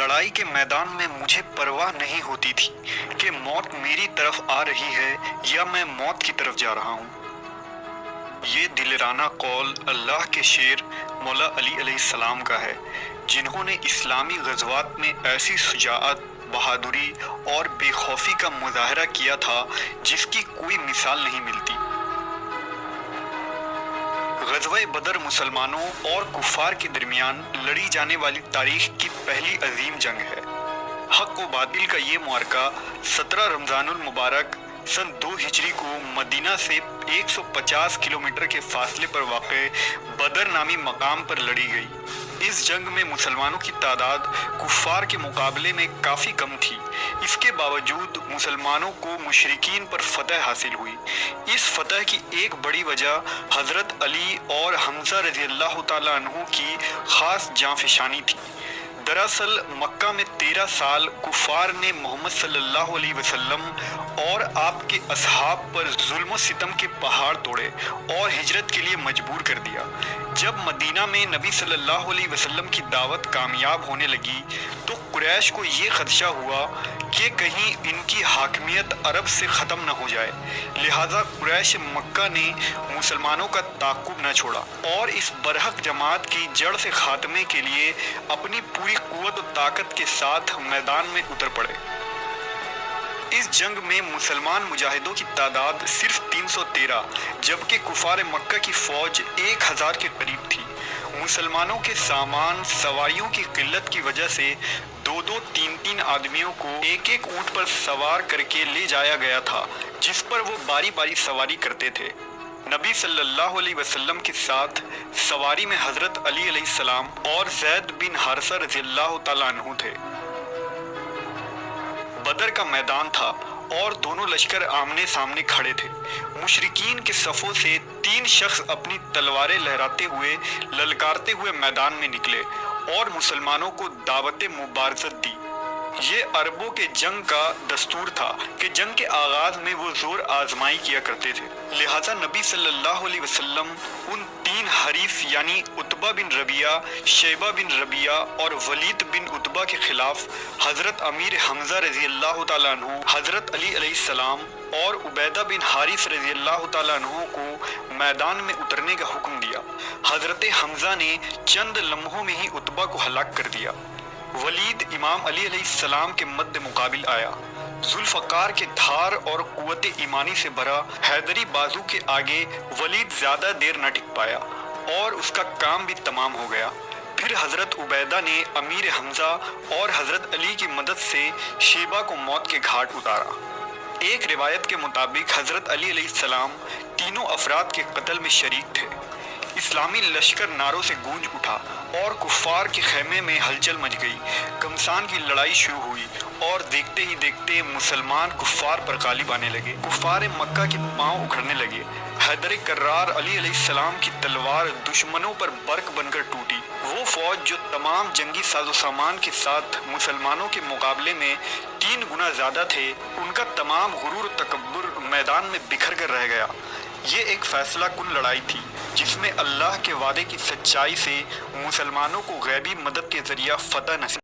लड़ाई के मैदान में मुझे परवाह नहीं होती थी कि मौत मेरी तरफ आ रही है या मैं मौत की तरफ जा रहा हूँ। ये दिलराना कौल अल्लाह के शेर मौला अली अलैहिस्सलाम का है, जिन्होंने इस्लामी ग़ज़वात में ऐसी शुजाअत, बहादुरी और बेखौफी का मुज़ाहरा किया था जिसकी कोई मिसाल नहीं मिलती। ग़ज़वा बदर मुसलमानों और कुफ़ार के दरमियान लड़ी जाने वाली तारीख़ की पहली अजीम जंग है। हक़ व बातिल का ये मुआरका 17 रमज़ानुल मुबारक सन 2 हिजरी को मदीना से 150 किलोमीटर के फासले पर वाक़े बदर नामी मकाम पर लड़ी गई। इस जंग में मुसलमानों की तादाद कुफ़ार के मुकाबले में काफ़ी कम थी। इसके बावजूद मुसलमानों को मुशरिकीन पर फतह हासिल हुई। इस फतह की एक बड़ी वजह हज़रत अली और हमज़ा रज़ी अल्लाह तआला अन्हु की ख़ास जाँफ़शानी थी। दरअसल मक्का में 13 साल कुफ़ार ने मोहम्मद सल्लल्लाहु अलैहि वसल्लम और आपके असहाब पर जुल्म सितम के पहाड़ तोड़े और हिजरत के लिए मजबूर कर दिया। जब मदीना में नबी सल्लल्लाहु अलैहि वसल्लम की दावत कामयाब होने लगी तो कुरैश को ये खदशा हुआ कि कहीं इनकी हाकमियत अरब से ख़त्म न हो जाए। लिहाजा कुरैश मक्का ने मुसलमानों का ताक़ुब न छोड़ा और इस बरहक जमात की जड़ से ख़ात्मे के लिए अपनी पूरी कुव्वत और ताकत के साथ मैदान में उतर पड़े। इस जंग में मुसलमान मुजाहिदों की तादाद सिर्फ 313, जबकि कुफार मक्का की फ़ौज 1000 के करीब थी। मुसलमानों के सामान सवारियों की किल्लत की वजह से 2-2, 3-3 आदमियों को एक-एक ऊँट पर सवार करके ले जाया गया था, जिस पर वो बारी बारी सवारी करते थे। नबी सल्लल्लाहु अलैहि वसल्लम के साथ सवारी में हज़रत अली अलैहिस्सलाम और ज़ैद बिन हारिसा रज़ियल्लाहु तआला अन्हु थे। बदर का मैदान था और दोनों लश्कर आमने सामने खड़े थे। मुशरिकीन के सफ़ों से 3 शख्स अपनी तलवारें लहराते हुए ललकारते हुए मैदान में निकले और मुसलमानों को दावत मुबारज़त दी। ये अरबों के जंग का दस्तूर था कि जंग के आगाज़ में वो ज़ोर आजमाई किया करते थे। लिहाजा नबी सल्लल्लाहु अलैहि वसल्लम उन 3 हरीफ यानी उतबा बिन रबिया, शैबा बिन रबिया और वलीद बिन उतबा के खिलाफ हज़रत अमीर हमज़ा रज़ी अल्लाह तआला अन्हु, हज़रत अली अलैहिस्सलाम और उबैदा बिन हारिस रज़ी अल्लाह तआला अन्हु को मैदान में उतरने का हुक्म दिया। हज़रत हमज़ा ने चंद लम्हों में ही उतबा को हलाक कर दिया। वलीद इमाम अली अलैहिस्सलाम के मद्दे मुकाबिल आया। जुल्फ़कार के धार और कुव्वत ईमानी से भरा हैदरी बाजू के आगे वलीद ज़्यादा देर न टिक पाया और उसका काम भी तमाम हो गया। फिर हज़रत उबैदा ने अमीर हमज़ा और हज़रत अली की मदद से शेबा को मौत के घाट उतारा। एक रिवायत के मुताबिक हज़रत अली अलैहिस्सलाम तीनों अफराद के कत्ल में शरीक थे। इस्लामी लश्कर नारों से गूंज उठा और कुफ़ार के खेमे में हलचल मच गई। घमसान की लड़ाई शुरू हुई और देखते ही देखते मुसलमान कुफ़ार पर गालिब आने लगे। कुफ़ार मक्का के पांव उखड़ने लगे। हैदर कर्रार अली अलैहिस्सलाम की तलवार दुश्मनों पर बर्क बनकर टूटी। वो फौज जो तमाम जंगी साजो सामान के साथ मुसलमानों के मुकाबले में 3 गुना ज़्यादा थे, उनका तमाम गुरूर तकब्बुर मैदान में बिखर कर रह गया। ये एक फैसला कुन लड़ाई थी जिसमें अल्लाह के वादे की सच्चाई से मुसलमानों को गैबी मदद के ज़रिया फ़तह नसीब